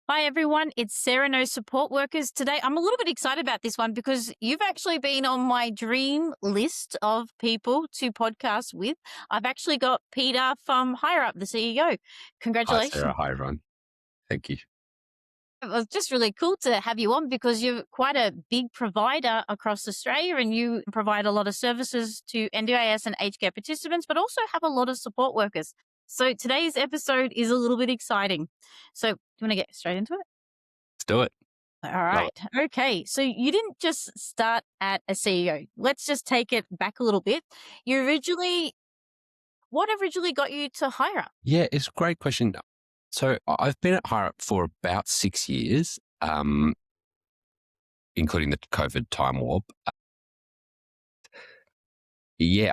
Hi, everyone. It's Sarah No Support Workers. Today, I'm a little bit excited about this one because you've actually been on my dream list of people to podcast with. I've actually got Peter from Hireup, the CEO. Hi, Sarah. Congratulations. Hi, everyone. Thank you. It was just really cool to have you on because you're quite a big provider across Australia and you provide a lot of services to NDIS and aged care participants, but also have a lot of support workers. So today's episode is a little bit exciting. So, do you want to get straight into it? Let's do it. All Love right. it. Okay. So you didn't just start at a CEO. Let's just take it back a little bit. What originally got you to hire? Yeah, it's a great question. So I've been at Hireup for about 6 years, including the COVID time warp. Yeah,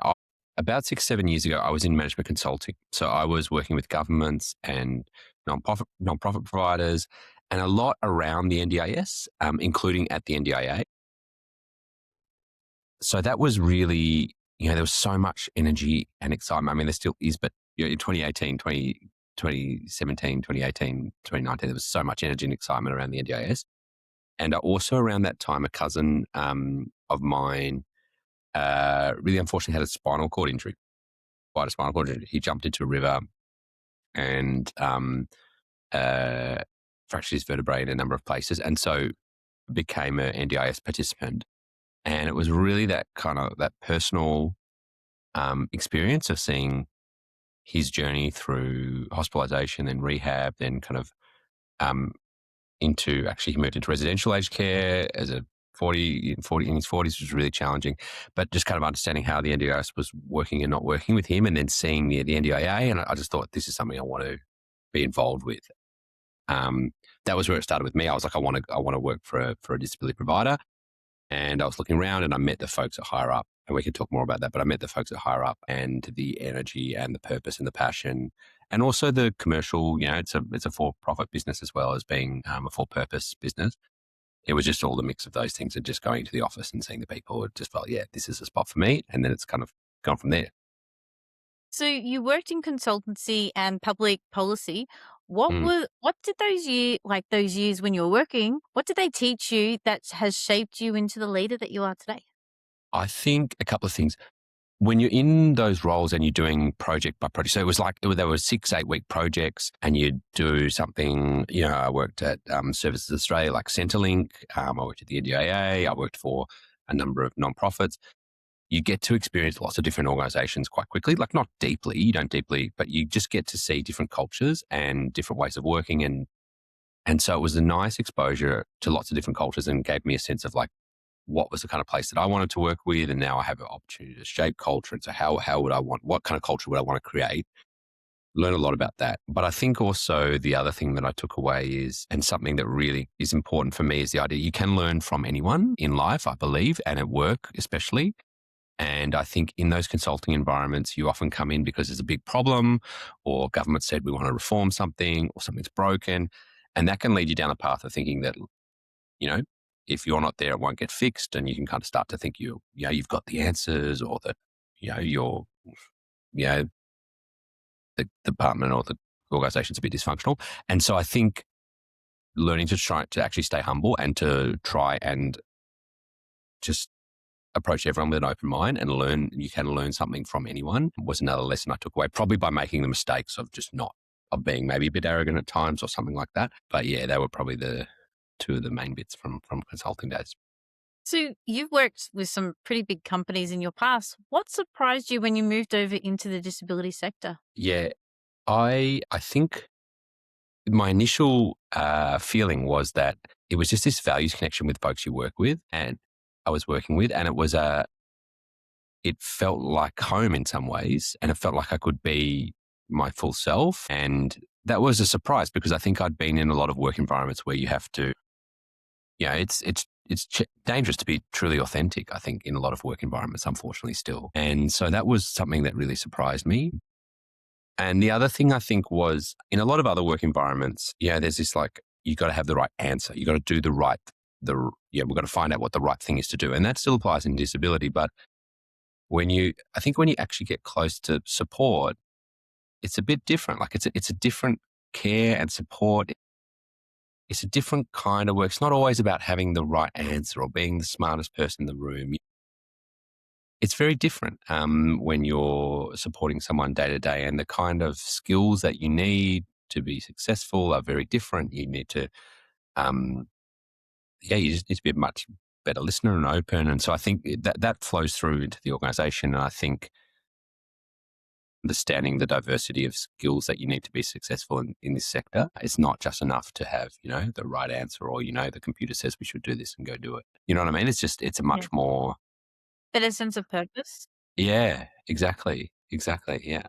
about 6, 7 years ago, I was in management consulting. So I was working with governments and non-profit providers and a lot around the NDIS, including at the NDIA. So that was really, there was so much energy and excitement. I mean, there still is, but in 2018, 2017, 2018, 2019, there was so much energy and excitement around the NDIS. And also around that time, a cousin of mine really unfortunately had a spinal cord injury, quite a spinal cord injury. He jumped into a river and fractured his vertebrae in a number of places. And so became an NDIS participant. And it was really that kind of that personal experience of seeing his journey through hospitalization and rehab, then kind of he moved into residential aged care as a 40 in his 40s, which was really challenging, but just kind of understanding how the NDIS was working and not working with him, and then seeing the NDIA, and I just thought this is something I want to be involved with. That was where it started with me. I was like, I want to work for a disability provider. And I was looking around and I met the folks at Hireup, and we could talk more about that, but I met the folks at Hireup and the energy and the purpose and the passion and also the commercial, it's a for-profit business as well as being a for-purpose business. It was just all the mix of those things and just going to the office and seeing the people. It just felt, yeah, this is a spot for me. And then it's kind of gone from there. So you worked in consultancy and public policy. Mm. What did those years when you were working, what did they teach you that has shaped you into the leader that you are today? I think a couple of things. When you're in those roles and you're doing project by project, so it was like there were 6-8 week projects, and you'd do something. I worked at Services Australia, like Centrelink. I worked at the NDIA. I worked for a number of nonprofits. You get to experience lots of different organizations quite quickly, like not deeply, you don't deeply, but you just get to see different cultures and different ways of working. And so it was a nice exposure to lots of different cultures and gave me a sense of like, what was the kind of place that I wanted to work with. And now I have an opportunity to shape culture. And so what kind of culture would I want to create? Learn a lot about that. But I think also the other thing that I took away is, and something that really is important for me, is the idea you can learn from anyone in life, I believe, and at work especially. And I think in those consulting environments, you often come in because there's a big problem, or government said we want to reform something, or something's broken. And that can lead you down a path of thinking that, if you're not there, it won't get fixed. And you can kind of start to think you've got the answers, or that, the department or the organization's a bit dysfunctional. And so I think learning to try to actually stay humble and to try and just approach everyone with an open mind and learn. You can learn something from anyone was another lesson I took away, probably by making the mistakes of of being maybe a bit arrogant at times or something like that. But yeah, they were probably the two of the main bits from consulting days. So you've worked with some pretty big companies in your past. What surprised you when you moved over into the disability sector? Yeah, I think my initial feeling was that it was just this values connection with folks you work with and I was working with, and it felt like home in some ways, and it felt like I could be my full self. And that was a surprise because I think I'd been in a lot of work environments where you have to, it's dangerous to be truly authentic, I think, in a lot of work environments, unfortunately, still. And so that was something that really surprised me. And the other thing I think was in a lot of other work environments, there's this like, you got to have the right answer. You got to do we've got to find out what the right thing is to do. And that still applies in disability. But when you actually get close to support, it's a bit different. Like it's a different care and support. It's a different kind of work. It's not always about having the right answer or being the smartest person in the room. It's very different when you're supporting someone day to day, and the kind of skills that you need to be successful are very different. You need to, um, you just need to be a much better listener and open. And so I think that flows through into the organization. And I think understanding the diversity of skills that you need to be successful in this sector, it's not just enough to have, the right answer or, the computer says we should do this and go do it. You know what I mean? It's a Yeah. much more, Better sense of purpose. yeah, exactly. Exactly. Yeah.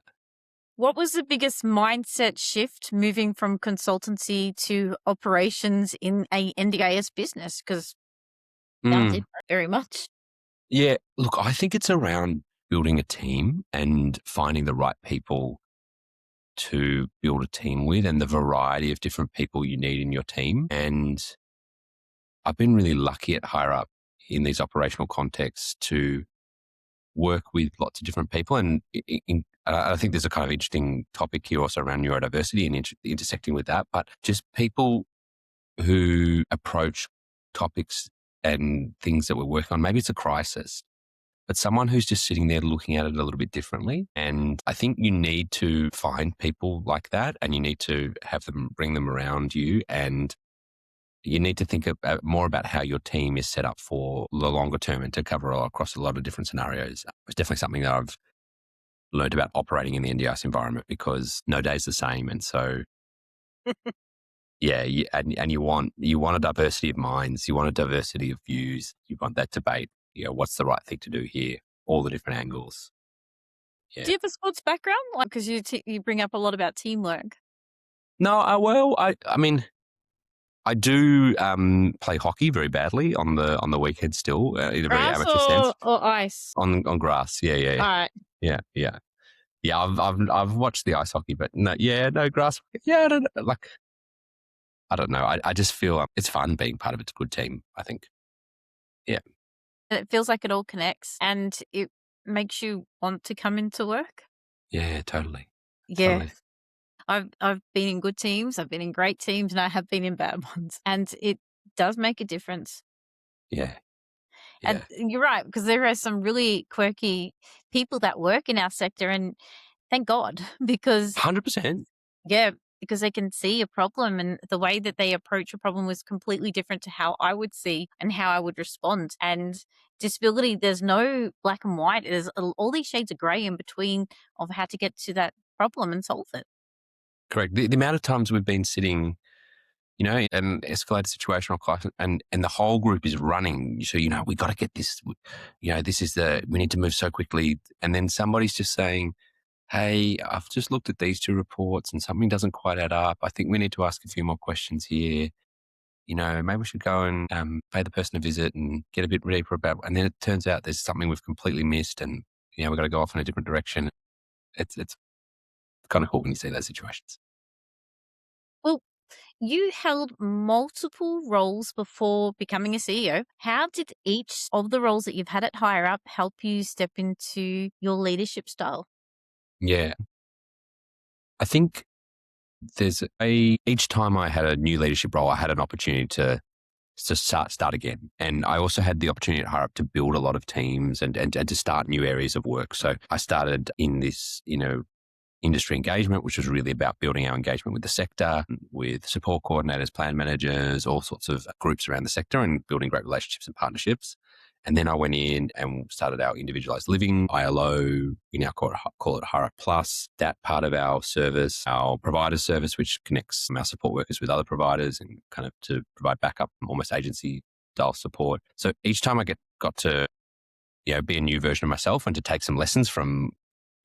What was the biggest mindset shift moving from consultancy to operations in a NDIS business? Because sounds Mm. different very much. Yeah. Look, I think it's around building a team and finding the right people to build a team with and the variety of different people you need in your team. And I've been really lucky at Hireup in these operational contexts to work with lots of different people. And I think there's a kind of interesting topic here also around neurodiversity and intersecting with that, but just people who approach topics and things that we're working on. Maybe it's a crisis, but someone who's just sitting there looking at it a little bit differently. And I think you need to find people like that, and you need to have them, bring them around you, and you need to think more about how your team is set up for the longer term and to cover across a lot of different scenarios. It's definitely something that I've learned about operating in the NDIS environment, because no day's the same. And so, yeah, and you want a diversity of minds, you want a diversity of views, you want that debate. What's the right thing to do here? All the different angles. Yeah. Do you have a sports background? Because you bring up a lot about teamwork. No, I mean, I do play hockey very badly on the weekend still, in a very Grass amateur sense. or ice? On grass, yeah. All right. Yeah. I've watched the ice hockey, but no grass. Yeah, I don't know. I just feel it's fun being part of a good team, I think. Yeah. And it feels like it all connects and it makes you want to come into work. Yeah, totally. Yeah. Totally. I've been in good teams, I've been in great teams, and I have been in bad ones. And it does make a difference. Yeah. And Yeah. you're right, because there are some really quirky people that work in our sector, and thank God, because 100%. yeah, because they can see a problem, and the way that they approach a problem was completely different to how I would see and how I would respond. And disability, there's no black and white. There's all these shades of gray in between of how to get to that problem and solve it. Correct. The amount of times we've been sitting, an escalated situation or crisis, and the whole group is running. So, we got to get this, this is we need to move so quickly. And then somebody's just saying, hey, I've just looked at these two reports and something doesn't quite add up. I think we need to ask a few more questions here. Maybe we should go and pay the person a visit and get a bit deeper about. And then it turns out there's something we've completely missed, and we've got to go off in a different direction. It's kind of cool when you see those situations. Well, you held multiple roles before becoming a CEO. How did each of the roles that you've had at Hireup help you step into your leadership style? Yeah, I think each time I had a new leadership role, I had an opportunity to start again. And I also had the opportunity at Hireup to build a lot of teams and to start new areas of work. So I started in this, industry engagement, which was really about building our engagement with the sector, with support coordinators, plan managers, all sorts of groups around the sector, and building great relationships and partnerships. And then I went in and started our individualized living, ILO, we now call it Hireup Plus. That part of our service, our provider service, which connects our support workers with other providers and kind of to provide backup, almost agency style support. So each time I got to, be a new version of myself and to take some lessons from,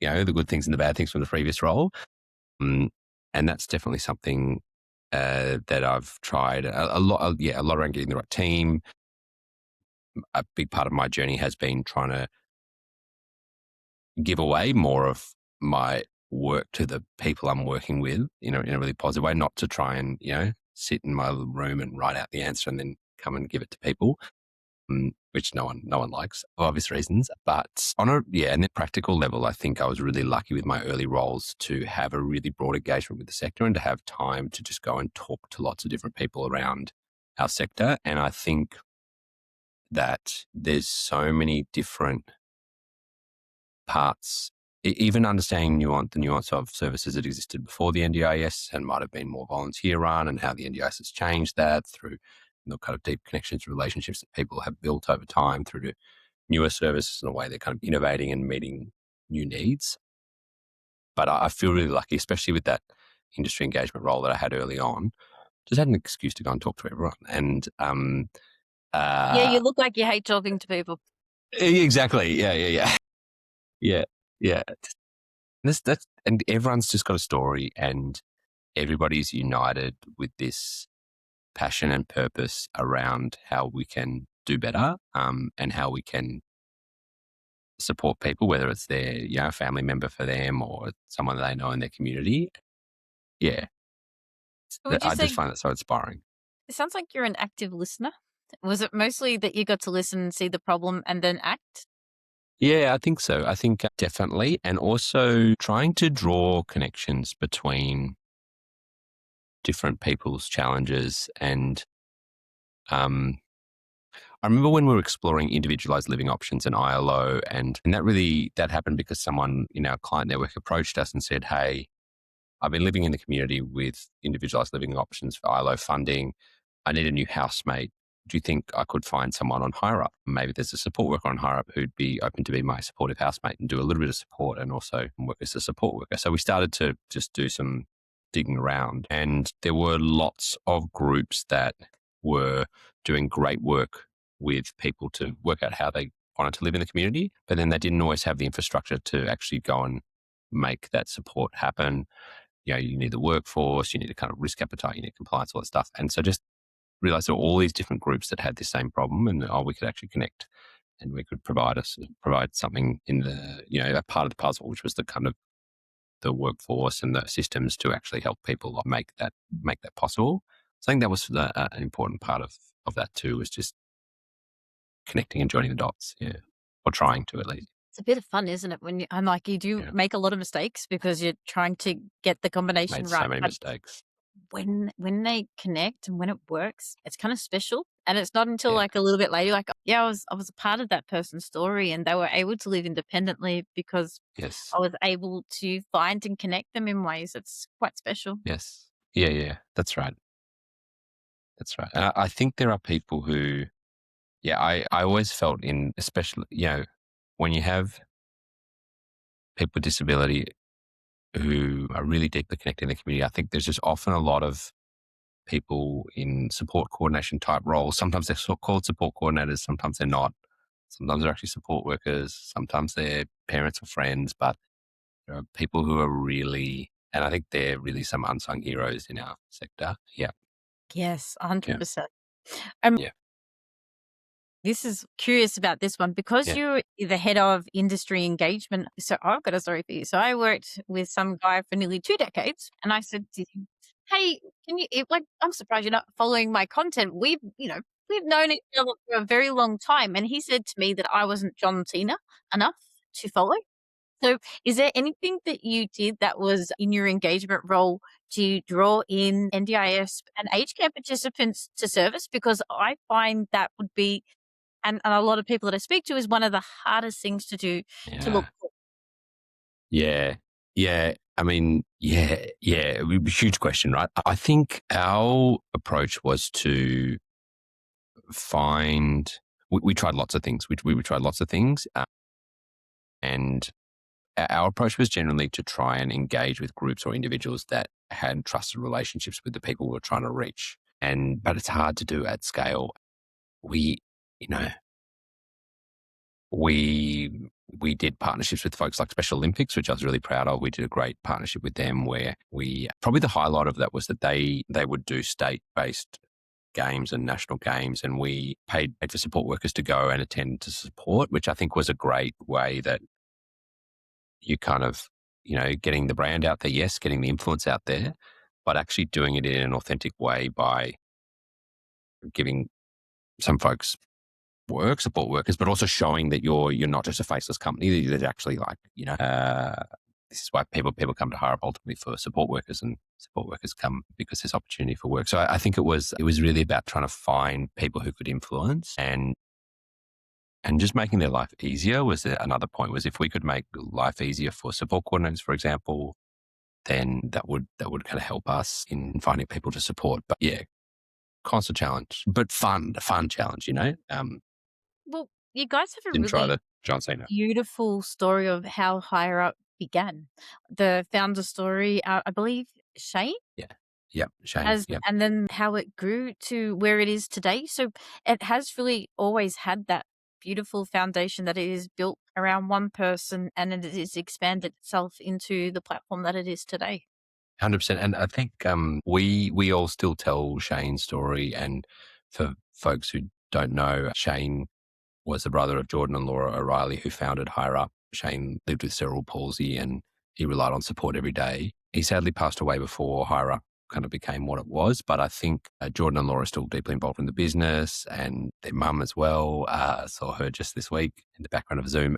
the good things and the bad things from the previous role. And that's definitely something that I've tried a lot around getting the right team. A big part of my journey has been trying to give away more of my work to the people I'm working with, in a really positive way, not to try and, sit in my room and write out the answer and then come and give it to people. which no one likes for obvious reasons. But on a and the practical level, I think I was really lucky with my early roles to have a really broad engagement with the sector and to have time to just go and talk to lots of different people around our sector. And I think that there's so many different parts, even understanding the nuance of services that existed before the NDIS and might have been more volunteer run, and how the NDIS has changed that through kind of deep connections, relationships that people have built over time through to newer services in a way they're kind of innovating and meeting new needs. But I feel really lucky, especially with that industry engagement role that I had early on, just had an excuse to go and talk to everyone. And Yeah, you look like you hate talking to people. exactly. Yeah. And everyone's just got a story, and everybody's united with this passion and purpose around how we can do better, and how we can support people, whether it's their family member for them or someone they know in their community. Yeah, Would you I say just find it so inspiring. it sounds like you're an active listener? Was it mostly that you got to listen and see the problem and then act? Yeah, I think so. I think definitely, and also trying to draw connections between different people's challenges. And I remember when we were exploring individualized living options and ILO, and that happened because someone in our client network approached us and said, "Hey, I've been living in the community with individualized living options for ILO funding. I need a new housemate. Do you think I could find someone on Hireup? Maybe there's a support worker on Hireup who'd be open to be my supportive housemate and do a little bit of support and also work as a support worker." So we started to just do some digging around, and there were lots of groups that were doing great work with people to work out how they wanted to live in the community, but then they didn't always have the infrastructure to actually go and make that support happen. You need the workforce, you need a kind of risk appetite, you need compliance, all that stuff. And so just realized there were all these different groups that had the same problem, and we could actually connect, and we could provide something in a part of the puzzle, which was the kind of the workforce and the systems to actually help people make that possible. So I think that was an important part of that too, was just connecting and joining the dots, or trying to at least. It's a bit of fun, isn't it? And like you do Yeah, make a lot of mistakes because you're trying to get the combination made so right. many But mistakes. when they connect and when it works, it's kind of special. And it's not until Yeah, like a little bit later, like, yeah, I was a part of that person's story and they were able to live independently because yes, I was able to find and connect them in ways that's quite special. yes, yeah. That's right. That's right. And I think there are people who, I always felt especially, when you have people with disability who are really deeply connected in the community, I think there's just often a lot of people in support coordination type roles. Sometimes they're called support coordinators, sometimes they're not. Sometimes they're actually support workers, sometimes they're parents or friends, but there are people who are really, and I think they're really some unsung heroes in our sector. Yeah. Yes, Yeah. 100%. Um, Yeah. This is curious about this one because Yeah. you're the head of industry engagement. So I've got a story for you. So I worked with some guy for nearly 2 decades, and I said to him, "Hey, can you like? I'm surprised you're not following my content. We've known each other for a very long time." And he said to me that I wasn't John Cena enough to follow. So, is there anything that you did that was in your engagement role to draw in NDIS and aged care participants to service? Because I find that would be and a lot of people that I speak to is one of the hardest things to do to look Yeah. cool. Yeah. Yeah. I mean, yeah. Huge question, right? I think our approach was to find, we tried lots of things. We tried lots of things. And our approach was generally to try and engage with groups or individuals that had trusted relationships with the people we were trying to reach. But it's hard to do at scale. We, you know, we did partnerships with folks like Special Olympics, which I was really proud of. We did a great partnership with them where probably the highlight of that was that they would do state-based games and national games, and we paid for support workers to go and attend to support, which I think was a great way that you kind of, getting the brand out there, yes, getting the influence out there, but actually doing it in an authentic way by giving some folks support workers, but also showing that you're not just a faceless company, that there's actually like, this is why people come to Hireup ultimately for support workers, and support workers come because there's opportunity for work. So I think it was really about trying to find people who could influence and just making their life easier was another point. Was if we could make life easier for support coordinators, for example, then that would kind of help us in finding people to support. But yeah, constant challenge, but fun challenge, Well, you guys have a Didn't try really the John Cena. beautiful story of how Hireup began. The founder story, I believe Shane Yeah. Yep. Shane. has, Yep. and then how it grew to where it is today. So it has really always had that beautiful foundation that it is built around one person, and it is expanded itself into the platform that it is today. 100%. And I think we all still tell Shane's story. And for folks who don't know, Shane was the brother of Jordan and Laura O'Reilly, who founded Hireup. Shane lived with cerebral palsy and he relied on support every day. He sadly passed away before Hireup kind of became what it was. But I think Jordan and Laura are still deeply involved in the business, and their mum as well. Saw her just this week in the background of Zoom.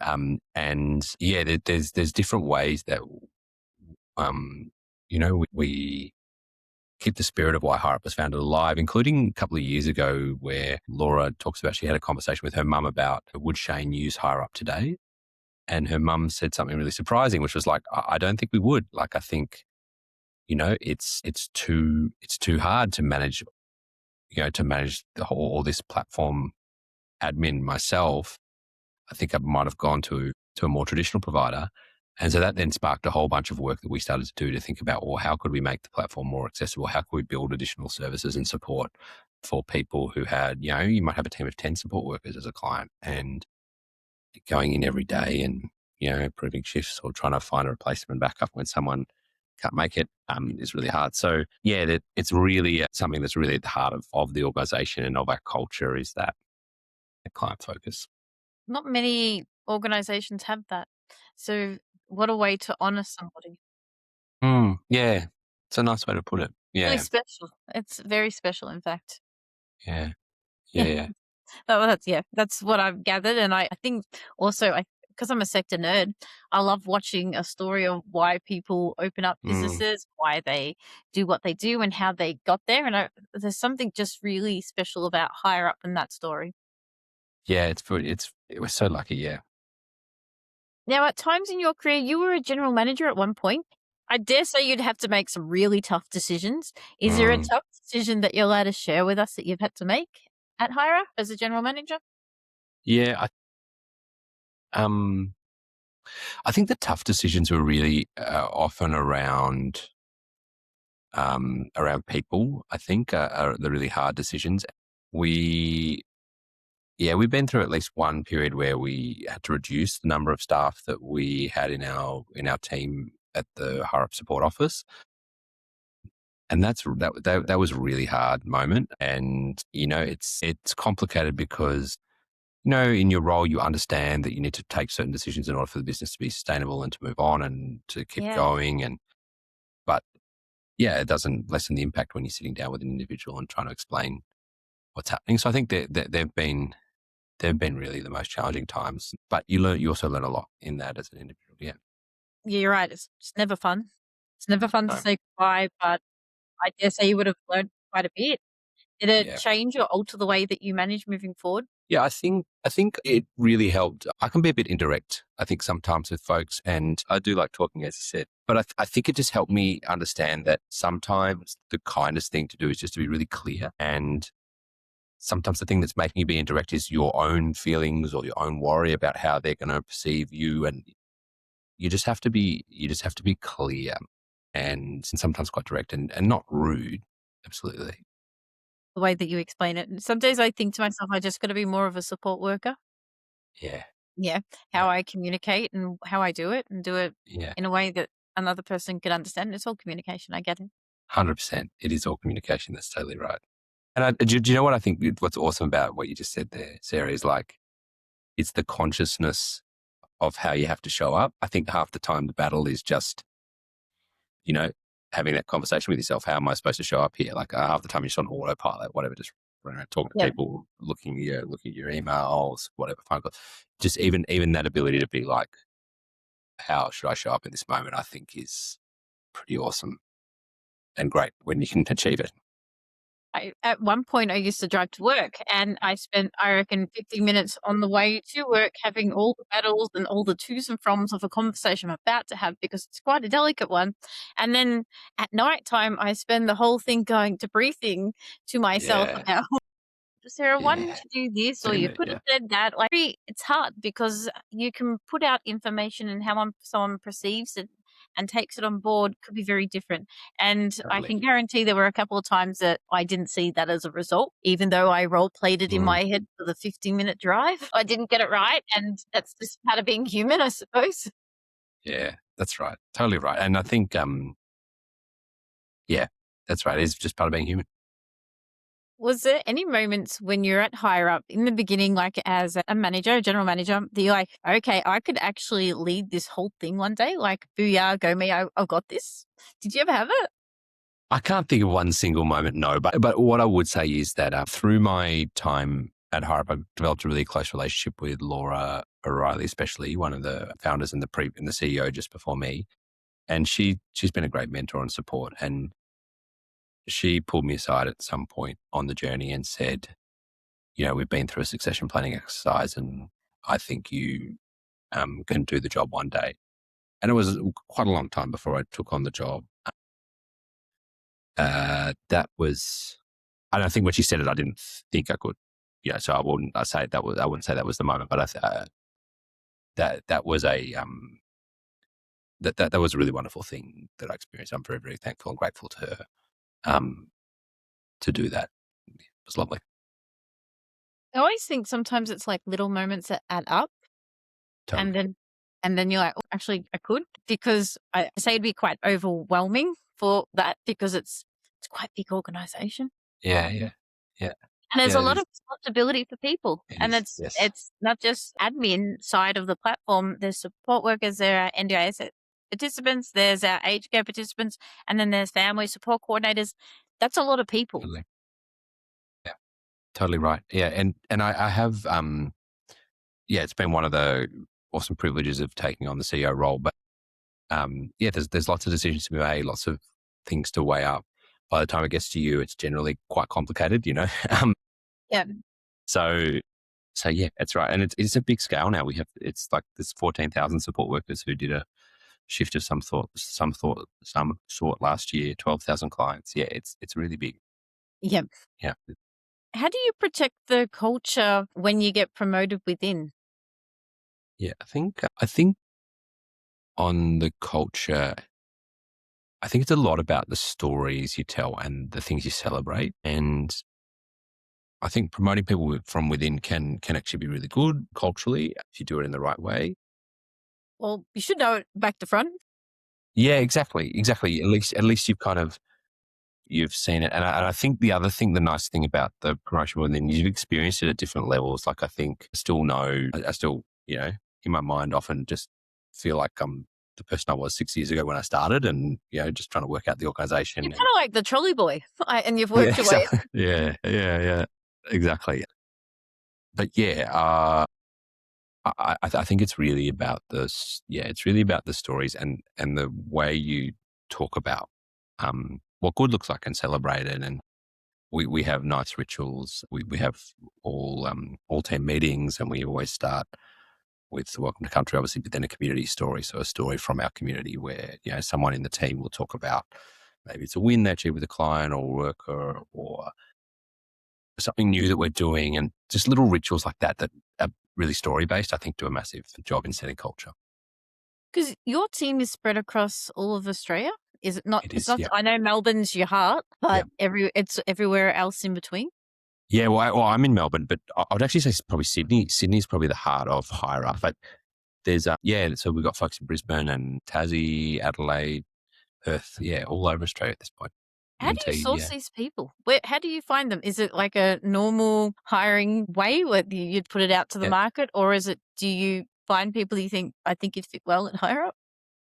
And yeah, there's different ways that we keep the spirit of why Hireup was founded alive, including a couple of years ago where Laura talks about she had a conversation with her mum about would Shane use Hireup today? And her mum said something really surprising, which was like, I don't think we would. Like, I think, it's too hard to manage, all this platform admin myself. I think I might have gone to a more traditional provider. And so that then sparked a whole bunch of work that we started to do to think about, well, how could we make the platform more accessible? How could we build additional services and support for people who had, you might have a team of 10 support workers as a client and going in every day and, approving shifts or trying to find a replacement backup when someone can't make it is really hard. So yeah, it's really something that's really at the heart of the organization and of our culture is that client focus. Not many organizations have that. So what a way to honor somebody. Yeah, it's a nice way to put it. Really Yeah, special. It's very special, in fact. yeah, yeah, Yeah. yeah. That's what I've gathered. And I think also because I'm a sector nerd, I love watching a story of why people open up Mm. businesses, why they do what they do and how they got there. And there's something just really special about Higher Up in that story. Yeah, it was so lucky. Yeah. Now, at times in your career, you were a general manager at one point. I dare say you'd have to make some really tough decisions. Is there a Mm. tough decision that you're allowed to share with us that you've had to make at Higher Up as a general manager? Yeah, I think the tough decisions were really often around people. I think are the really hard decisions. We've been through at least one period where we had to reduce the number of staff that we had in our team at the Hireup support office. And that was a really hard moment. And, it's complicated because, in your role, you understand that you need to take certain decisions in order for the business to be sustainable and to move on and to keep Yeah. going. But yeah, it doesn't lessen the impact when you're sitting down with an individual and trying to explain what's happening. So I think that they've been really the most challenging times, but you also learn a lot in that as an individual. Yeah. Yeah, you're right. It's never fun. It's never fun to No. say goodbye, but I dare say you would have learned quite a bit. Did it Yeah. change or alter the way that you manage moving forward? Yeah, I think it really helped. I can be a bit indirect, I think, sometimes with folks, and I do like talking, as you said. But I think it just helped me understand that sometimes the kindest thing to do is just to be really clear. And sometimes the thing that's making you be indirect is your own feelings or your own worry about how they're going to perceive you, and you just have to be clear and sometimes quite direct and not rude. Absolutely. The way that you explain it. And some days I think to myself, I just got to be more of a support worker. Yeah. Yeah. Yeah. How I communicate and how I do it and do it Yeah. in a way that another person can understand. It's all communication. I get it. 100%. It is all communication. That's totally right. And do you know what I think? What's awesome about what you just said there, Sarah, is like it's the consciousness of how you have to show up. I think half the time the battle is just, you know, having that conversation with yourself. How am I supposed to show up here? Like half the time you're just on autopilot, whatever, just talking to Yeah. people, looking at your emails, whatever, phone calls. Just even that ability to be like, how should I show up in this moment? I think is pretty awesome and great when you can achieve it. At one point, I used to drive to work, and I spent, I reckon, 50 minutes on the way to work having all the battles and all the to's and froms of a conversation I'm about to have because it's quite a delicate one. And then at night time, I spend the whole thing going to briefing to myself Yeah, about, Sarah, why yeah, didn't you do this? Or same you there. could have Yeah, said that. Like, it's hard because you can put out information and how someone perceives it and takes it on board could be very different. And I totally. can guarantee there were a couple of times that I didn't see that as a result, even though I role played it in Mm, my head for the 50-minute drive. I didn't get it right. And that's just part of being human, I suppose. yeah, that's right. Totally right. And I think, yeah, that's right. It's just part of being human. Was there any moments when you're at Hireup in the beginning, like as a manager, a general manager, that you're like, okay, I could actually lead this whole thing one day? Like, booyah, go me, I've got this. Did you ever have it? I can't think of one single moment, no. But what I would say is that through my time at Hireup, I developed a really close relationship with Laura O'Reilly, especially one of the founders and the CEO just before me. And she's been a great mentor and support. And she pulled me aside at some point on the journey and said, we've been through a succession planning exercise, and I think you can do the job one day. And it was quite a long time before I took on the job. That was, and I think when she said it, I didn't think I could. So I wouldn't say that was the moment, but that was a that was a really wonderful thing that I experienced. I'm very, very thankful and grateful to her to do that. It was lovely. I always think sometimes it's like little moments that add up. Totally. And then you're like, oh, actually, I could, because I say it'd be quite overwhelming for that because it's quite a big organization. Yeah, yeah, yeah, And there's yeah. a It lot is. of responsibility for people. It And is. Yes. it's not just admin side of the platform. There's support workers, there are NDIS participants, there's our aged care participants, and then there's family support coordinators. That's a lot of people. Totally. Yeah. Totally right. Yeah, and I have it's been one of the awesome privileges of taking on the CEO role. But there's lots of decisions to be made, lots of things to weigh up. By the time it gets to you, it's generally quite complicated, Yeah. So yeah, that's right. And it's a big scale now. It's like there's 14,000 support workers who did a shift of some sort last year, 12,000 clients. Yeah, it's really big. Yeah. Yeah. How do you protect the culture when you get promoted within? Yeah. I think on the culture, I think it's a lot about the stories you tell and the things you celebrate. And I think promoting people from within can actually be really good culturally if you do it in the right way. Well, you should know it back to front. Yeah, exactly. At least you've seen it. And I think the nice thing about the promotion within, you've experienced it at different levels. Like I think I still, in my mind often just feel like I'm the person I was 6 years ago when I started, and, just trying to work out the organization. You're kind of like the trolley boy, and you've Yeah, worked your way. exactly. Yeah, exactly. But yeah, I think it's really about this. Yeah, it's really about the stories and the way you talk about what good looks like and celebrate it. And we have nice rituals. We have all team meetings, and we always start with welcome to country, obviously, but then a community story. So a story from our community where someone in the team will talk about maybe it's a win they achieved with a client or worker or something new that we're doing, and just little rituals like that are really story based, I think do a massive job in setting culture. Because your team is spread across all of Australia. Is it not? It It's is, not. yeah. I know Melbourne's your heart, Yeah. but it's everywhere else in between. Yeah, well, I'm in Melbourne, but I would actually say probably Sydney. Sydney's probably the heart of Hireup, but there's so we've got folks in Brisbane and Tassie, Adelaide, Perth, all over Australia at this point. How do you UNT, source these people? How do you find them? Is it like a normal hiring way where you'd put it out to the yeah. market, or is it? Do you find people you think I think you'd fit well at Hireup?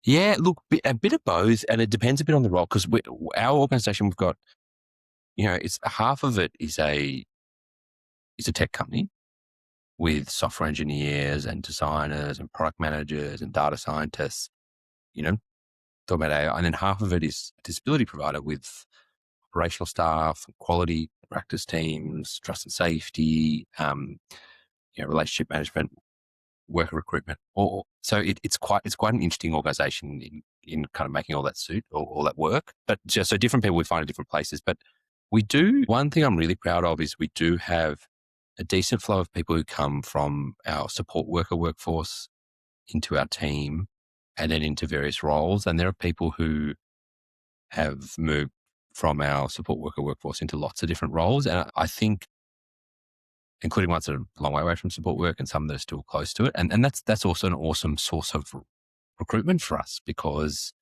Yeah, look, a bit of both, and it depends a bit on the role because our organisation, we've got, it's half of it is a is a tech company with software engineers and designers and product managers and data scientists, you know, talking about AI. And then half of it is a disability provider with operational staff, quality practice teams, trust and safety, relationship management, worker recruitment. So it's quite an interesting organisation in kind of making all that suit or all that work. But just so different people we find in different places. But we do, one thing I'm really proud of is we do have a decent flow of people who come from our support worker workforce into our team and then into various roles. And there are people who have moved from our support worker workforce into lots of different roles. And I think, including ones that are a long way away from support work and some that are still close to it. And that's also an awesome source of recruitment for us because,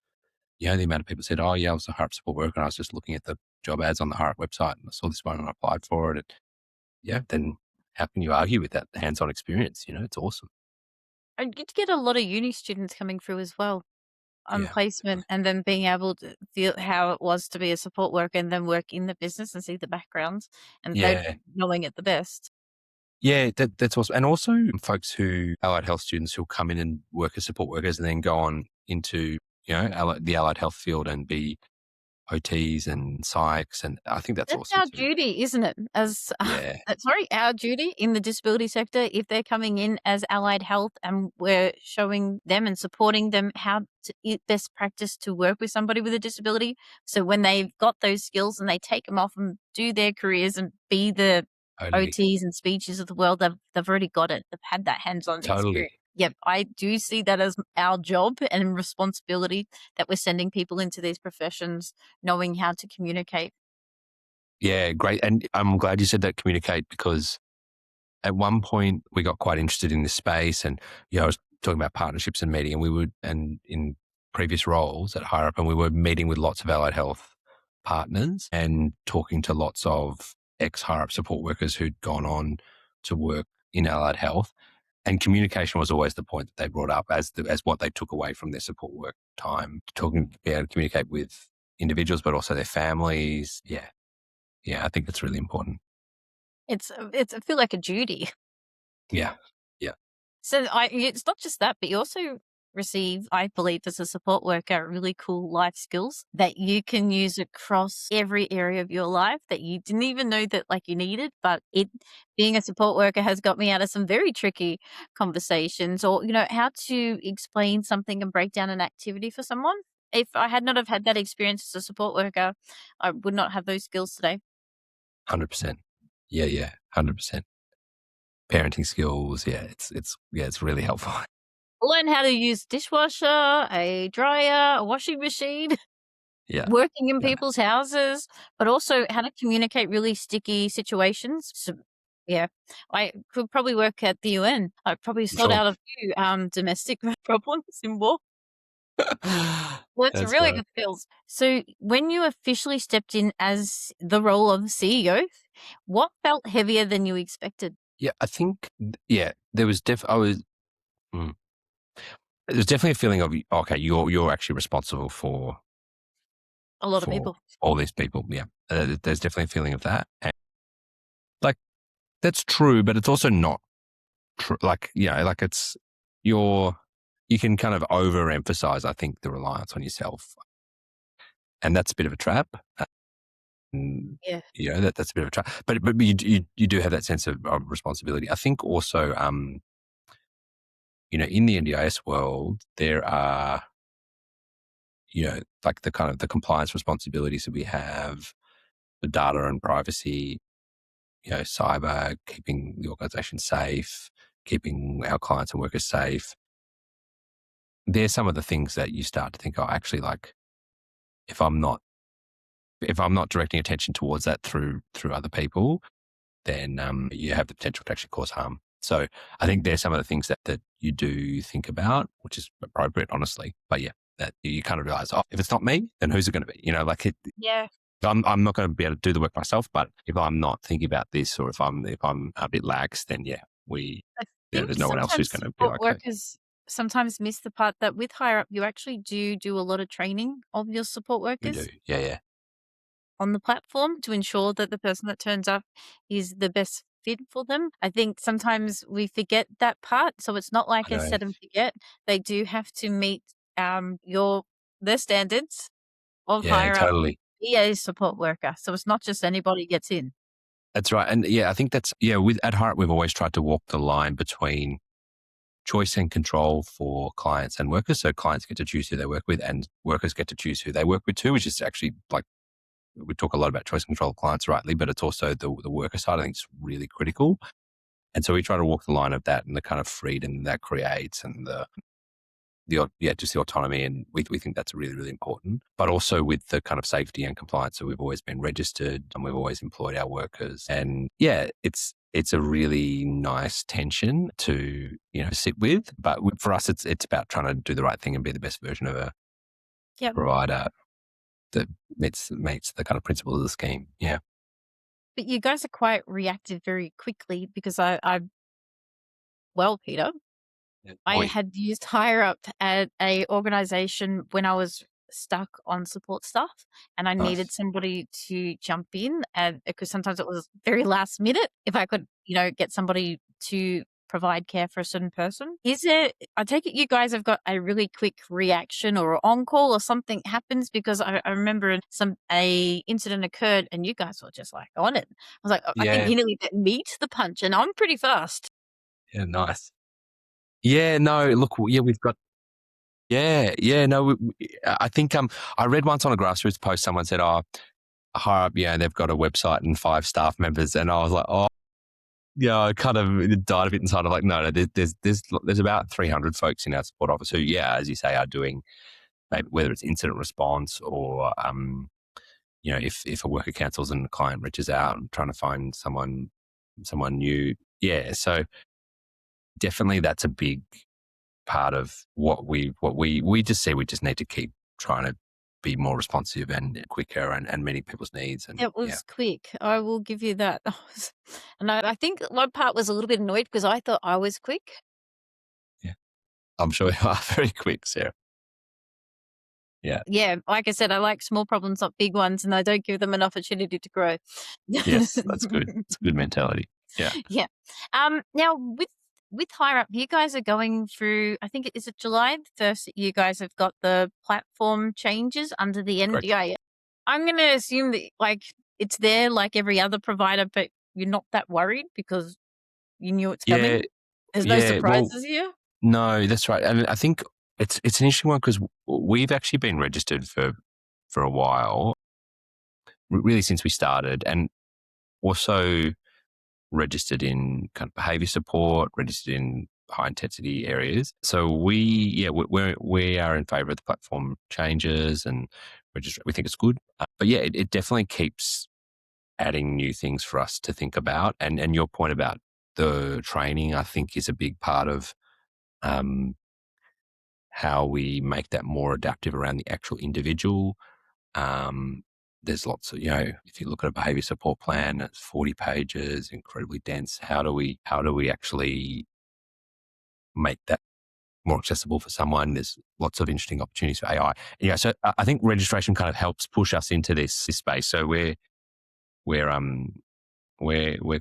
the amount of people said, oh yeah, I was a Hireup support worker and I was just looking at the job ads on the Hireup website and I saw this one and I applied for it. And then how can you argue with that hands-on experience? It's awesome. I get a lot of uni students coming through as well on Yeah. placement, and then being able to feel how it was to be a support worker and then work in the business and see the backgrounds and they Yeah. knowing it the best. Yeah, that's awesome. And also allied health students who'll come in and work as support workers and then go on into, the allied health field and be OTs and psychs. And I think that's That's awesome our too. duty, isn't it? As Yeah. sorry, our duty in the disability sector, if they're coming in as allied health and we're showing them and supporting them how to best practice to work with somebody with a disability. So when they've got those skills and they take them off and do their careers and be the Totally. OTs and speeches of the world, they've already got it. They've had that hands-on experience. Totally. Yep, I do see that as our job and responsibility that we're sending people into these professions knowing how to communicate. Yeah, great. And I'm glad you said that, communicate, because at one point we got quite interested in this space and, I was talking about partnerships and meeting and in previous roles at Hireup, and we were meeting with lots of allied health partners and talking to lots of ex-Hireup support workers who'd gone on to work in allied health. And communication was always the point that they brought up as what they took away from their support work time, be able to communicate with individuals, but also their families. Yeah. Yeah, I think that's really important. I feel like a duty. Yeah. Yeah. So it's not just that, but you also receive, I believe, as a support worker, really cool life skills that you can use across every area of your life that you didn't even know that like you needed. But being a support worker has got me out of some very tricky conversations, or how to explain something and break down an activity for someone. If I had not have had that experience as a support worker, I would not have those skills today. 100%. Yeah. Yeah. 100%. Parenting skills. Yeah. It's really helpful. Learn how to use dishwasher, a dryer, a washing machine, Yeah. working in Yeah. people's houses, but also how to communicate really sticky situations. So, yeah, I could probably work at the UN. I'd probably sort Sure. out a few domestic problems in war. Well, it's That's really right. good skills. So, when you officially stepped in as the role of CEO, what felt heavier than you expected? Yeah. I think, there was mm, there's definitely a feeling of, okay, you're actually responsible A lot of for people. all these people. Yeah. There's definitely a feeling of that. And like, that's true, but it's also not true. Like, like you can kind of overemphasize, I think, the reliance on yourself. And that's a bit of a trap. And, Yeah. that's a bit of a trap. But you do have that sense of responsibility. I think also, in the NDIS world, there are, like the kind of the compliance responsibilities that we have, the data and privacy, cyber, keeping the organization safe, keeping our clients and workers safe. They're some of the things that you start to think, oh, actually, like if I'm not directing attention towards that through other people, then you have the potential to actually cause harm. So I think there's some of the things that you do think about, which is appropriate, honestly. But yeah, that you kind of realize, oh, if it's not me, then who's it going to be? Like Yeah. I'm not going to be able to do the work myself. But if I'm not thinking about this, or if I'm a bit lax, then I think there's no one else who's sometimes going to be support okay. workers sometimes miss the part that with Higher Up, you actually do a lot of training of your support We do, workers yeah, yeah, on the platform to ensure that the person that turns up is the best fit for them. I think sometimes we forget that part. So it's not like I a know. set and forget. They do have to meet your their standards of Yeah, higher up totally. EA support worker. So it's not just anybody gets in. That's right. And yeah, I think that's, with at Heart, we've always tried to walk the line between choice and control for clients and workers. So clients get to choose who they work with and workers get to choose who they work with too, which is actually like, we talk a lot about choice and control of clients rightly, but it's also the worker side. I think it's really critical. And so we try to walk the line of that and the kind of freedom that creates and just the autonomy. And we think that's really, really important, but also with the kind of safety and compliance. So we've always been registered and we've always employed our workers. And it's a really nice tension to, sit with. But for us, it's about trying to do the right thing and be the best version of a Yep. provider that meets the kind of principles of the scheme. Yeah. But you guys are quite reactive very quickly because well, Peter, I Oi. had used Higher Up at a organization when I was stuck on support staff and I needed Nice. somebody to jump in, and because sometimes it was very last minute if I could, get somebody to provide care for a certain person. I take it you guys have got a really quick reaction or on call or something happens, because I remember a incident occurred and you guys were just like on it. I was like, I think Yeah. you nearly beat me to the punch, and I'm pretty fast. Yeah. Nice. Yeah. No, look, yeah, we've got, yeah, no, I think, I read once on a grassroots post, someone said, Hireup, they've got a website and 5 staff members. And I was like, oh, yeah, I kind of died a bit inside. I'm like, no, there's about 300 folks in our support office who, as you say, are doing maybe whether it's incident response or, if a worker cancels and the client reaches out and trying to find someone new. Yeah. So definitely that's a big part of what we just see. We just need to keep trying to be more responsive and quicker and meeting people's needs. And It was quick. I will give you that. And I think one part was a little bit annoyed because I thought I was quick. yeah, I'm sure you are very quick, Sarah. Yeah. Yeah, like I said, I like small problems, not big ones, and I don't give them an opportunity to grow. Yes, that's good. It's a good mentality. Yeah. Yeah. Now with Hire Up, you guys are going through, I think, is it July 1st that you guys have got the platform changes under the Correct. NDIS? I'm going to assume that it's there like every other provider, but you're not that worried because you knew it's coming. Yeah. There's no Yeah. Well, surprises here. no, that's right. And I think it's an interesting one because we've actually been registered for a while, really since we started, and also registered in kind of behavior support, registered in high intensity areas. So we are in favor of the platform changes and we think it's good. But yeah, it definitely keeps adding new things for us to think about. And your point about the training, I think, is a big part of how we make that more adaptive around the actual individual. There's lots of, if you look at a behavior support plan, it's 40 pages, incredibly dense. How do we actually make that more accessible for someone? There's lots of interesting opportunities for AI. Yeah. So I think registration kind of helps push us into this space. So we're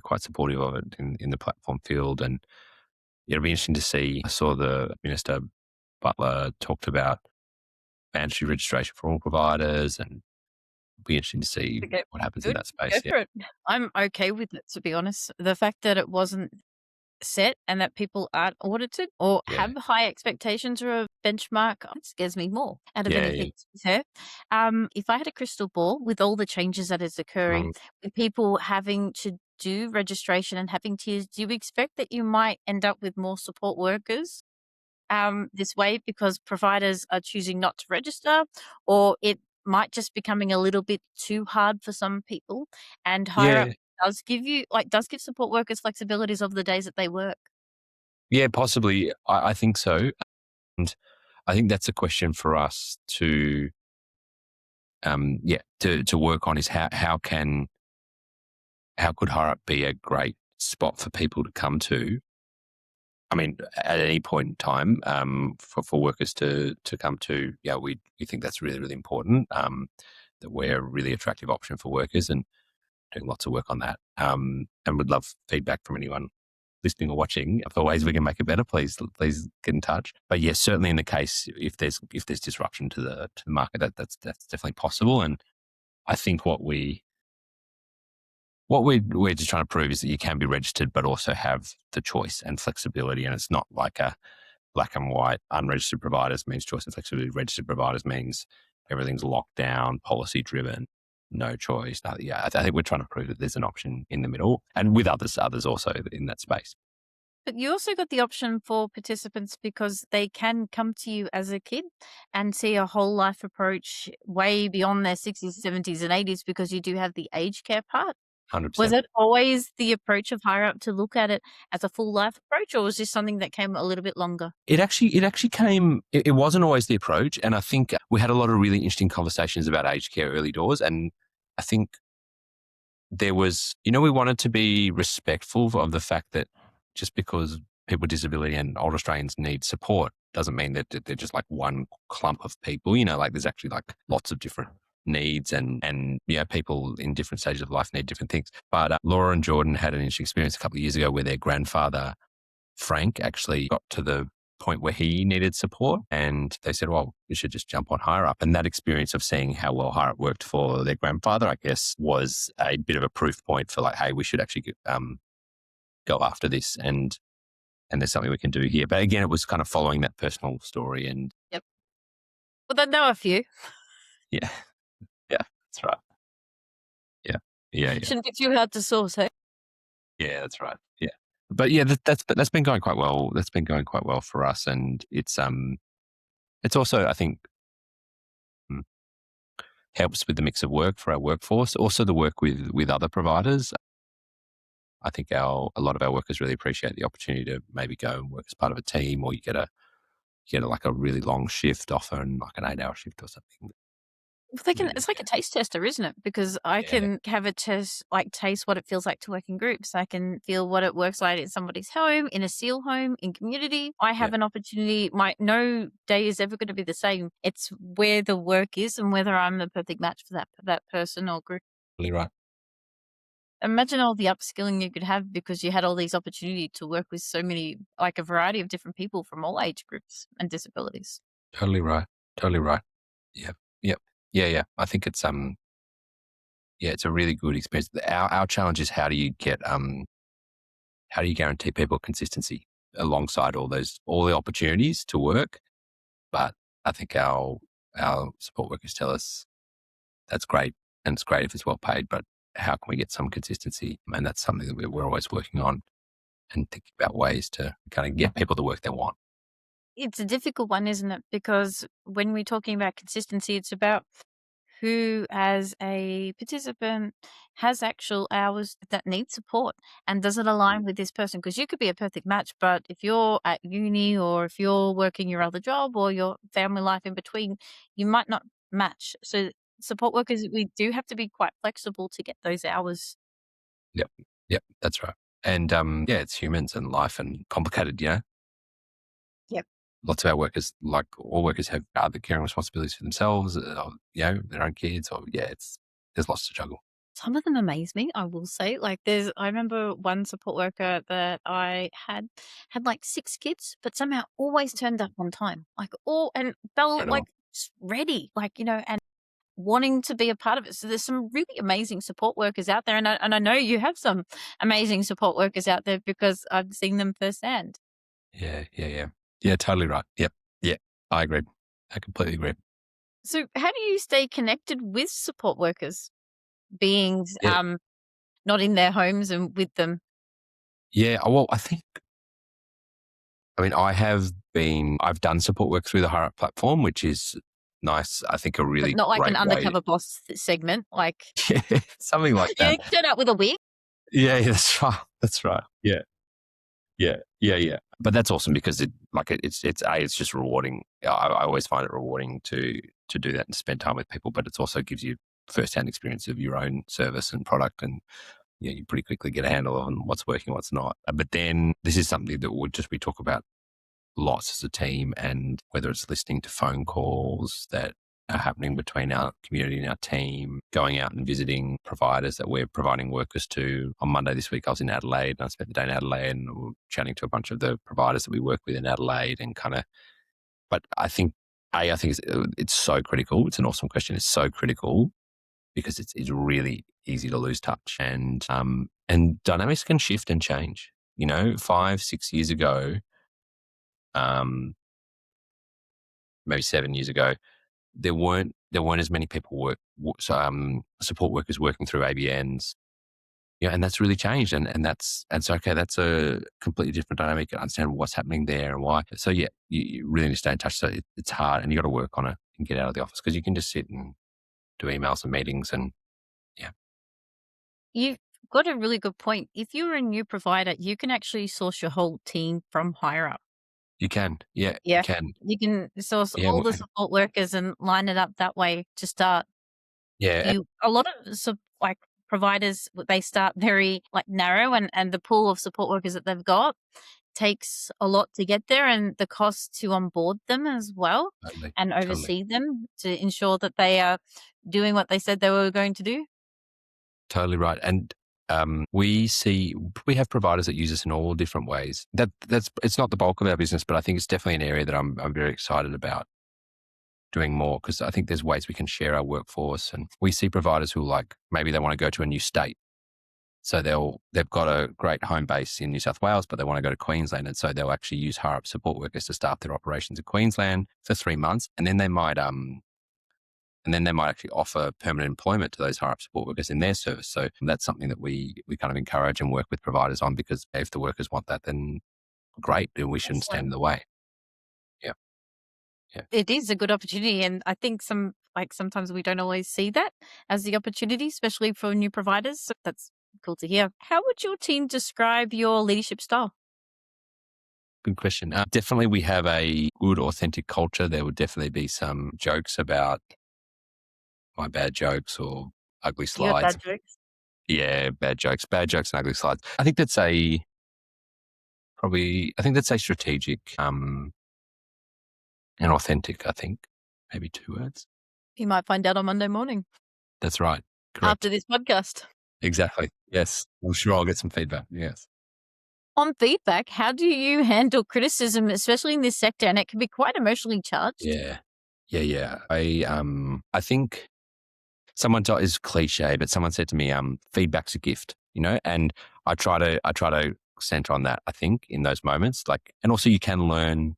quite supportive of it in the platform field. And it'll be interesting to see. I saw the Minister Butler talked about mandatory registration for all providers, and it'll be interesting to see Okay, what happens in good. that space. Go Yeah. for it. I'm okay with it, to be honest. The fact that it wasn't set and that people aren't audited or Yeah. have high expectations or a benchmark, it scares me more out of Yeah. anything, to be fair. If I had a crystal ball with all the changes that is occurring, Mm. with people having to do registration and having tiers, do you expect that you might end up with more support workers this way because providers are choosing not to register, or it might just becoming a little bit too hard for some people, and Higher Up Yeah. does give support workers flexibilities of the days that they work? Yeah, possibly. I think so. And I think that's a question for us to, to work on is how could Hireup be a great spot for people to come to? I mean, at any point in time, for workers to come to, we think that's really, really important, that we're a really attractive option for workers. And doing lots of work on that. And would love feedback from anyone listening or watching for ways we can make it better. Please get in touch. But yes, certainly in the case if there's disruption to the market, that's definitely possible. And I think what we're just trying to prove is that you can be registered, but also have the choice and flexibility. And it's not like a black and white. Unregistered providers means choice and flexibility. Registered providers means everything's locked down, policy driven, no choice. No, yeah, I think we're trying to prove that there's an option in the middle, and with others also in that space. But you also got the option for participants because they can come to you as a kid and see a whole life approach way beyond their 60s, 70s, and 80s because you do have the aged care part. 100%. Was it always the approach of Hireup to look at it as a full life approach, or was this something that came a little bit longer? It actually came, it wasn't always the approach. And I think we had a lot of really interesting conversations about aged care early doors. And I think there was, we wanted to be respectful of the fact that just because people with disability and older Australians need support doesn't mean that they're just like one clump of people, like there's actually like lots of different needs and people in different stages of life need different things. But Laura and Jordan had an interesting experience a couple of years ago where their grandfather, Frank, actually got to the point where he needed support and they said, well, you should just jump on Hireup. And that experience of seeing how well Hireup worked for their grandfather, I guess, was a bit of a proof point for like, hey, we should actually go after this and there's something we can do here. But again, it was kind of following that personal story and... Yep. Well, they know a few. Yeah. Yeah, that's right. Yeah. Shouldn't be too hard to source, hey? Yeah, that's right. Yeah. But yeah, that's been going quite well. That's been going quite well for us. And it's also, I think, helps with the mix of work for our workforce. Also the work with other providers. I think a lot of our workers really appreciate the opportunity to maybe go and work as part of a team, or you get like a really long shift, often like an 8-hour shift or something. Well, it's like a taste tester, isn't it? Because I can have a test, like taste what it feels like to work in groups. I can feel what it works like in somebody's home, in a SEAL home, in community. I have an opportunity. No day is ever going to be the same. It's where the work is and whether I'm the perfect match for that person or group. Really right. Imagine all the upskilling you could have because you had all these opportunities to work with so many, like a variety of different people from all age groups and disabilities. Totally right. Yep. Yeah. I think it's it's a really good experience. Our challenge is how do you guarantee people consistency alongside all the opportunities to work? But I think our support workers tell us that's great, and it's great if it's well paid, but how can we get some consistency? And that's something that we're always working on and thinking about ways to kind of get people the work they want. It's a difficult one, isn't it? Because when we're talking about consistency, it's about who, as a participant, has actual hours that need support and does it align with this person? Because you could be a perfect match, but if you're at uni or if you're working your other job or your family life in between, you might not match. So support workers, we do have to be quite flexible to get those hours. Yep, that's right. And it's humans and life and complicated, Yep. Lots of our workers, like all workers, have other caring responsibilities for themselves, their own kids, or there's lots to juggle. Some of them amaze me, I will say. Like I remember one support worker that I had like 6 kids, but somehow always turned up on time. Like and felt like just ready, and wanting to be a part of it. So there's some really amazing support workers out there. And I know you have some amazing support workers out there because I've seen them firsthand. Yeah, totally right. Yep. Yeah, I agree. I completely agree. So how do you stay connected with support workers, being not in their homes and with them? Yeah, well, I've done support work through the Hireup platform, which is nice. I think a really But not like great an undercover boss segment, like something like that. turn up with a wig. Yeah, that's right. That's right. Yeah. But that's awesome because it's just rewarding. I always find it rewarding to do that and spend time with people, but it also gives you first-hand experience of your own service and product, and you pretty quickly get a handle on what's working, what's not. But then this is something that we talk about lots as a team, and whether it's listening to phone calls that are happening between our community and our team, going out and visiting providers that we're providing workers to. On Monday this week, I was in Adelaide and I spent the day in Adelaide and we were chatting to a bunch of the providers that we work with in Adelaide and but I think, it's so critical. It's an awesome question. It's so critical because it's really easy to lose touch and dynamics can shift and change. 5, 6 years ago, maybe 7 years ago, there weren't as many people support workers working through ABNs. And that's really changed, and that's okay. That's a completely different dynamic. I understand what's happening there and why. So yeah, you really need to stay in touch. So it's hard, and you got to work on it and get out of the office because you can just sit and do emails and meetings, and yeah, You've got a really good point. If you're a new provider, you can actually source your whole team from Hireup. you can. Yeah, you Yeah. can. You can source Yeah, all the support workers and line it up that way to start. yeah, A lot of providers, they start very narrow, and the pool of support workers that they've got takes a lot to get there, and the cost to onboard them as well totally, and totally. oversee them to ensure that they are doing what they said they were going to do. Totally right. And we have providers that use us in all different ways. It's not the bulk of our business, but I think it's definitely an area that I'm very excited about doing more because I think there's ways we can share our workforce. And we see providers who maybe they want to go to a new state. So they've got a great home base in New South Wales, but they want to go to Queensland. And so they'll actually use Hireup support workers to staff their operations in Queensland for 3 months. And then they might actually offer permanent employment to those Hireup support workers in their service. So that's something that we kind of encourage and work with providers on because if the workers want that, then great, and we shouldn't stand in the way. Yeah. Yeah. It is a good opportunity, and I think sometimes we don't always see that as the opportunity, especially for new providers. So that's cool to hear. How would your team describe your leadership style? Good question. Definitely we have a good, authentic culture. There would definitely be some jokes about my bad jokes or ugly You got slides. bad jokes? Yeah, bad jokes and ugly slides. I think that's strategic, and authentic, I think. Maybe 2 words. You might find out on Monday morning That's right. Correct. after this podcast. Exactly. Yes. I'm sure I'll get some feedback. Yes. On feedback, how do you handle criticism, especially in this sector? And it can be quite emotionally charged. Yeah. Yeah. I think is cliche, but someone said to me, feedback's a gift, and I try to center on that, I think, in those moments. And also you can learn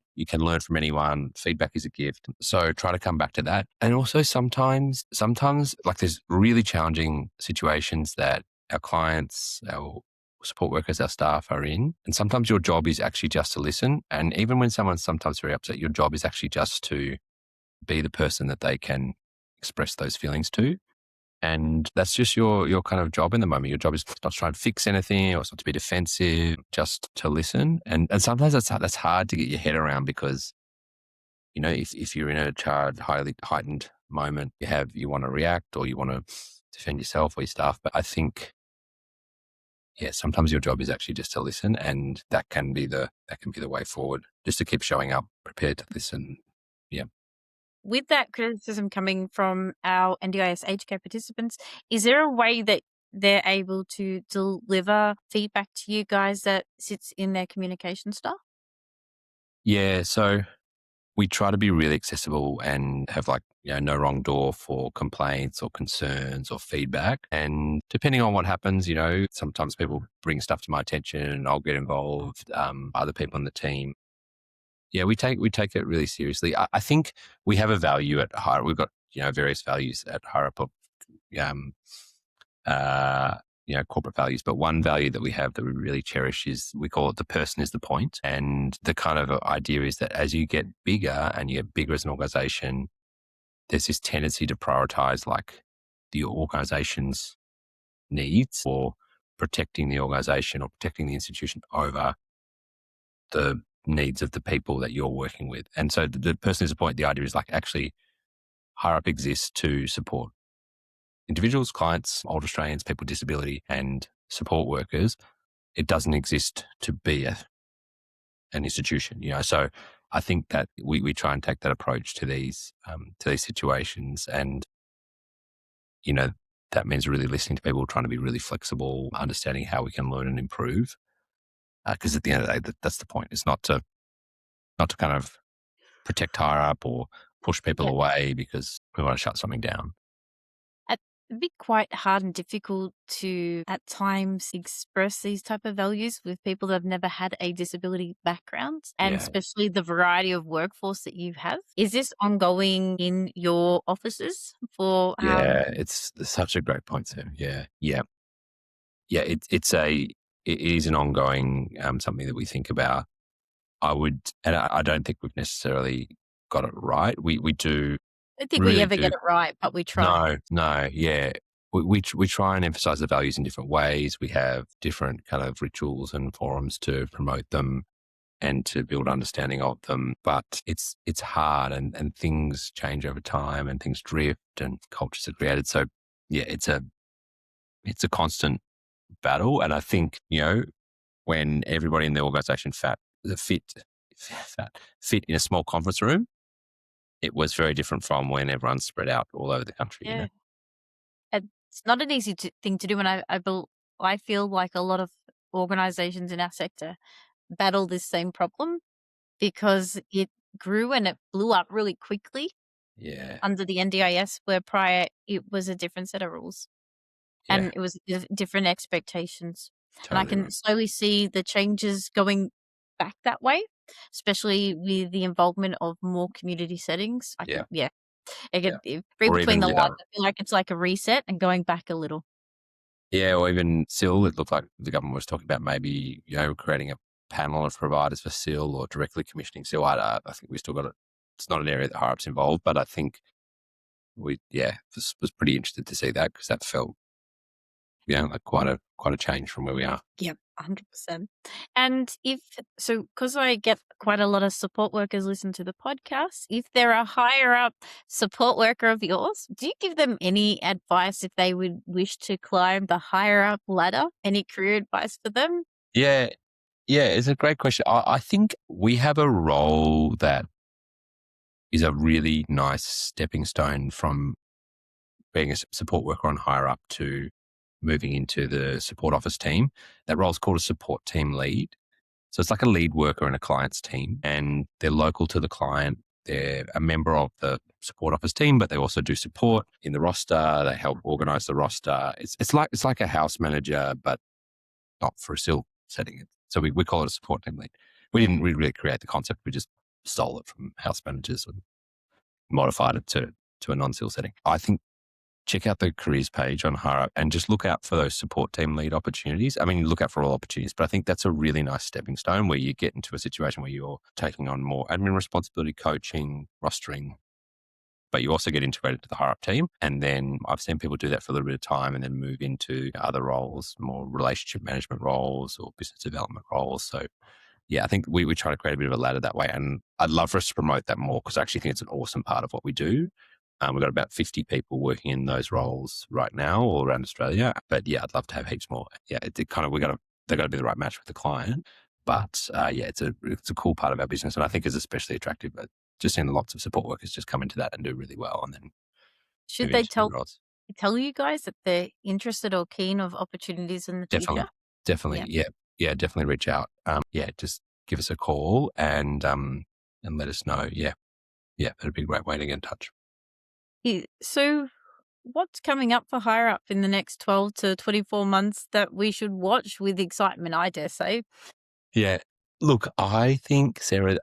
from anyone. Feedback is a gift. So try to come back to that. And also sometimes there's really challenging situations that our clients, our support workers, our staff are in. And sometimes your job is actually just to listen. And even when someone's sometimes very upset, your job is actually just to be the person that they can express those feelings to. And that's just your kind of job in the moment. Your job is not to try and fix anything or it's not to be defensive, just to listen. And sometimes that's hard to get your head around because, if you're in a highly heightened moment, you want to react or you want to defend yourself or your staff. But I think, sometimes your job is actually just to listen, and that can be the way forward. Just to keep showing up, prepared to listen. Yeah. With that criticism coming from our NDIS aged care participants, is there a way that they're able to deliver feedback to you guys that sits in their communication style? Yeah. So we try to be really accessible and have no wrong door for complaints or concerns or feedback. And depending on what happens, sometimes people bring stuff to my attention and I'll get involved. Other people on the team. Yeah, we take it really seriously. I think we have a value at Hireup. We've got various values at Hireup of corporate values. But one value that we have that we really cherish is we call it the person is the point. And the kind of idea is that as you get bigger and you get bigger as an organization, there's this tendency to prioritize the organization's needs or protecting the organization or protecting the institution over the needs of the people that you're working with. And so the person is the point. The idea is actually Hireup exists to support individuals, clients, old Australians, people with disability and support workers. It doesn't exist to be an institution, So I think that we try and take that approach to these situations, and that means really listening to people, trying to be really flexible, understanding how we can learn and improve. Because at the end of the day, that's the point. It's not to kind of protect Hireup or push people Yeah. away because we want to shut something down. It'd be quite hard and difficult to at times express these type of values with people that have never had a disability background, and Yeah. especially the variety of workforce that you have. Is this ongoing in your offices for Yeah, it's such a great point, Sam. Yeah, yeah, yeah. It is an ongoing something that we think about. I don't think we've necessarily got it right. We do I don't think we really ever do. get it right, but we try. No, yeah. We try and emphasize the values in different ways. We have different kind of rituals and forums to promote them and to build understanding of them. But it's hard, and things change over time, and things drift, and cultures are created. So yeah, it's a constant battle. And I think, when everybody in the organization fit in a small conference room, it was very different from when everyone's spread out all over the country. Yeah. It's not an easy thing to do, and I feel like a lot of organizations in our sector battle this same problem because it grew and it blew up really quickly Yeah. under the NDIS, where prior it was a different set of rules Yeah. and it was different expectations. And I Totally can right. slowly see the changes going back that way, especially with the involvement of more community settings. Yeah. I Yeah. could read Or between even the with lines. I feel like it's like a reset and going back a little. yeah, or even SIL, it looked like the government was talking about maybe, creating a panel of providers for SIL or directly commissioning SIL. I think we still got it. It's not an area that Hirup's involved, but I think was pretty interested to see that because that felt, like quite a change from where we are. Yep, 100%. And because I get quite a lot of support workers listen to the podcast, if they're a higher up support worker of yours, do you give them any advice if they would wish to climb the higher up ladder? Any career advice for them? Yeah. Yeah, it's a great question. I think we have a role that is a really nice stepping stone from being a support worker on Hireup to moving into the support office team. That role is called a support team lead. So it's like a lead worker in a client's team, and they're local to the client. They're a member of the support office team, but they also do support in the roster. They help organize the roster. It's like a house manager, but not for a SIL setting. So we call it a support team lead. We didn't really create the concept. We just stole it from house managers and modified it to a non-SIL setting. I think check out the careers page on Hireup and just look out for those support team lead opportunities. I mean, look out for all opportunities, but I think that's a really nice stepping stone where you get into a situation where you're taking on more admin responsibility, coaching, rostering, but you also get integrated to the Hireup team. And then I've seen people do that for a little bit of time and then move into other roles, more relationship management roles or business development roles. So yeah, I think we try to create a bit of a ladder that way. And I'd love for us to promote that more because I actually think it's an awesome part of what we do. We've got about 50 people working in those roles right now all around Australia. But yeah, I'd love to have heaps more. Yeah, they've got to be the right match with the client. But yeah, it's a cool part of our business, and I think is especially attractive. But just seeing lots of support workers just come into that and do really well, and then Should move they into new roles. tell you guys that they're interested or keen of opportunities in the Definitely, future? definitely, Yeah. yeah, definitely reach out. Yeah, just give us a call and let us know. Yeah, that'd be a great way to get in touch. So what's coming up for Hire Up in the next 12 to 24 months that we should watch with excitement, I dare say? Yeah. Look, I think, Sarah,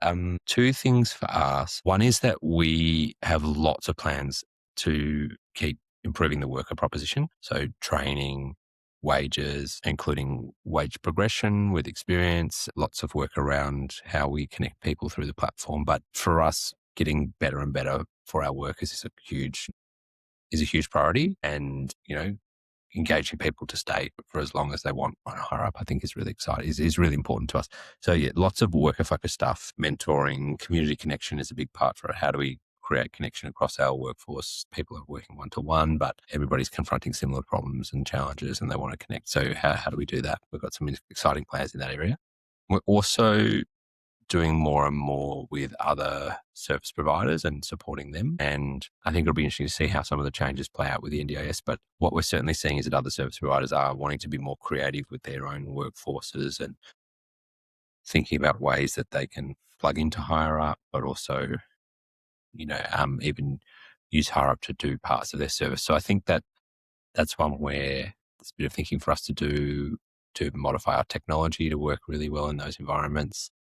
two things for us. One is that we have lots of plans to keep improving the worker proposition. So training, wages, including wage progression with experience, lots of work around how we connect people through the platform. But for us, getting better and better for our workers is a huge priority. And, engaging people to stay for as long as they want on Hireup, I think is really exciting, is really important to us. So yeah, lots of worker focused stuff, mentoring, community connection is a big part for it. How do we create connection across our workforce? People are working one-to-one, but everybody's confronting similar problems and challenges and they want to connect. So how do we do that? We've got some exciting plans in that area. We're also doing more and more with other service providers and supporting them. And I think it'll be interesting to see how some of the changes play out with the NDIS. But what we're certainly seeing is that other service providers are wanting to be more creative with their own workforces and thinking about ways that they can plug into Hireup, but also, even use Hireup to do parts of their service. So I think that that's one where there's a bit of thinking for us to do to modify our technology to work really well in those environments.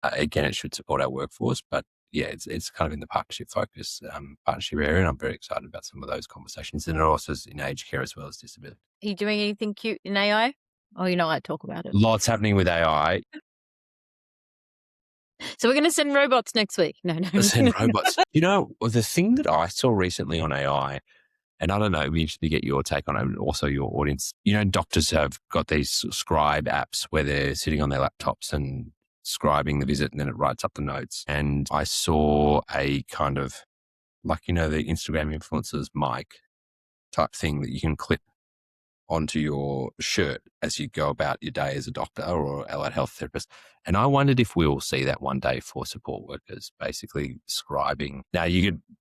Again, it should support our workforce, but yeah, it's kind of in the partnership partnership area, and I'm very excited about some of those conversations. And it also is in aged care as well as disability. Are you doing anything cute in AI? Oh, you know, I talk about it. Lots happening with AI. So we're going to send robots next week. No. Send robots. The thing that I saw recently on AI, and I don't know, it'd be interesting to get your take on it, and also your audience. Doctors have got these scribe apps where they're sitting on their laptops and scribing the visit, and then it writes up the notes. And I saw a kind of like, the Instagram influencers mic type thing that you can clip onto your shirt as you go about your day as a doctor or allied health therapist. And I wondered if we'll see that one day for support workers, basically scribing. Now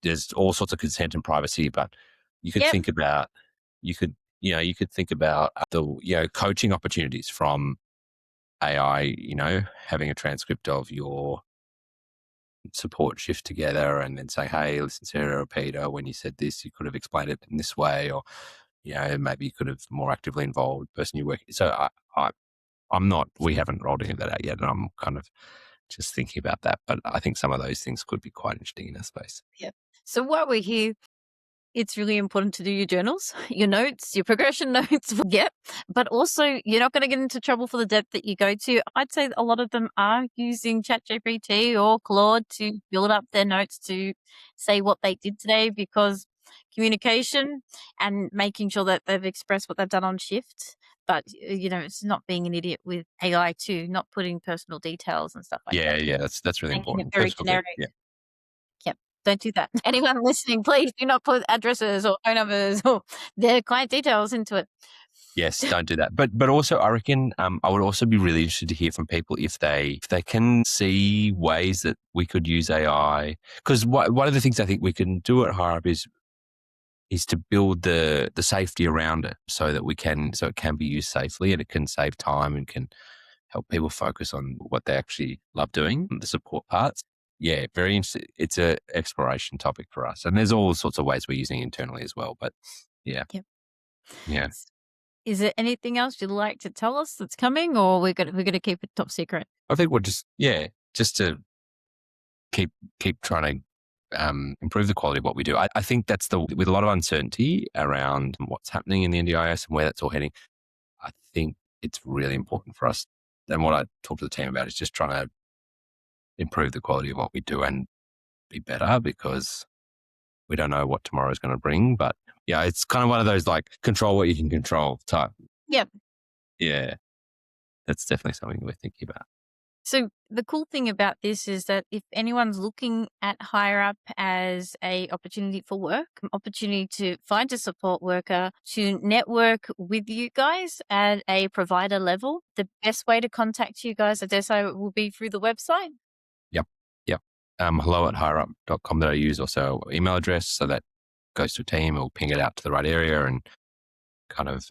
there's all sorts of consent and privacy, but you could think about, the, coaching opportunities from AI, having a transcript of your support shift together and then say, hey, listen, Sarah or Peter, when you said this, you could have explained it in this way, or, maybe you could have more actively involved the person you work. So we haven't rolled any of that out yet, and I'm kind of just thinking about that. But I think some of those things could be quite interesting in our space. Yeah. So while we're here, it's really important to do your journals, your notes, your progression notes. Yep. But also, you're not going to get into trouble for the depth that you go to. I'd say a lot of them are using ChatGPT or Claude to build up their notes to say what they did today, because communication and making sure that they've expressed what they've done on shift. But, it's not being an idiot with AI too, not putting personal details and stuff like that. Yeah, that's really Making it important. very Personal generic. Yeah. Yep. Don't do that. Anyone listening, please do not put addresses or phone numbers or their client details into it. Yes, don't do that. But also, I reckon I would also be really interested to hear from people if they can see ways that we could use AI. Because one of the things I think we can do at Hireup is to build the safety around it so that it can be used safely, and it can save time and can help people focus on what they actually love doing, the support parts. Yeah, very interesting. It's a exploration topic for us, and there's all sorts of ways we're using it internally as well. But yeah, Yep. yeah. Is there anything else you'd like to tell us that's coming, or we're gonna keep it top secret? I think we'll just to keep trying to improve the quality of what we do. I think that's with a lot of uncertainty around what's happening in the NDIS and where that's all heading. I think it's really important for us, and what I talk to the team about is just trying to improve the quality of what we do and be better, because we don't know what tomorrow is going to bring. But yeah, it's kind of one of those like control what you can control type. Yep. Yeah, that's definitely something we're thinking about. So the cool thing about this is that if anyone's looking at Hireup as a opportunity for work, opportunity to find a support worker, to network with you guys at a provider level, the best way to contact you guys, I guess, will be through the website. Yep. hello@hireup.com.au is also our email address, so that goes to a team. We'll ping it out to the right area, and kind of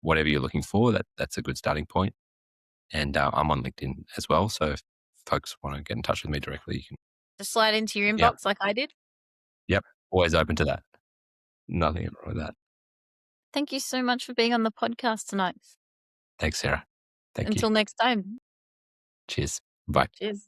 whatever you're looking for, that's a good starting point. And I'm on LinkedIn as well, so if folks want to get in touch with me directly, you can Just slide into your inbox like I did. Yep, always open to that. Nothing wrong with that. Thank you so much for being on the podcast tonight. Thanks, Sarah. Thank you. Until next time. Cheers. Bye. Cheers.